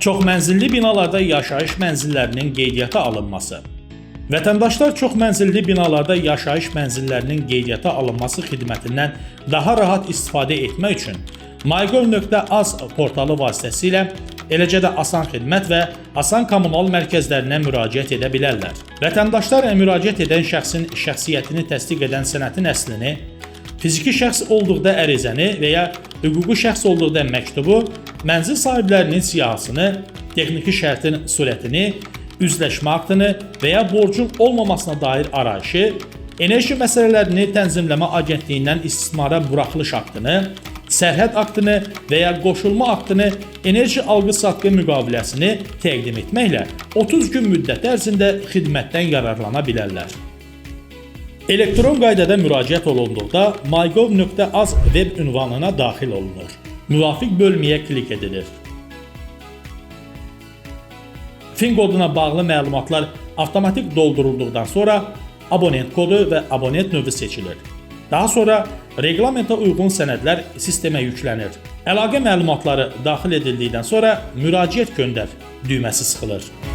Çoxmənzilli binalarda yaşayış mənzillərinin qeydiyyata alınması. Vətəndaşlar çoxmənzilli binalarda yaşayış mənzillərinin qeydiyyata alınması xidmətindən daha rahat istifadə etmək üçün mygov.az portalı vasitəsilə, eləcə də Asan Xidmət və Asan Kommunal mərkəzlərinə müraciət edə bilərlər. Vətəndaşlar müraciət edən şəxsin şəxsiyyətini təsdiq edən sənədin əslini, fiziki şəxs olduqda ərizəni və ya hüquqi şəxs olduqda məktubu, mənzil sahiblərinin siyahısını, texniki şərtin surətini, üzləşmə aktını və ya borcun olmamasına dair arayışı, enerji məsələlərini tənzimləmə agentliyindən istismara buraxılış aktını, sərhəd aktını və ya qoşulma aktını, enerji alqı-satqı müqaviləsini təqdim etməklə 30 gün müddəti ərzində xidmətdən yararlana bilərlər. Elektron qaydada müraciət olunduqda mygov.az web ünvanına daxil olunur. Müvafiq bölməyə klik edilir. FIN koduna bağlı məlumatlar avtomatik doldurulduqdan sonra abonent kodu və abonent növü seçilir. Daha sonra reglamentə uyğun sənədlər sistemə yüklənir. Əlaqə məlumatları daxil edildikdən sonra müraciət göndər düyməsi sıxılır.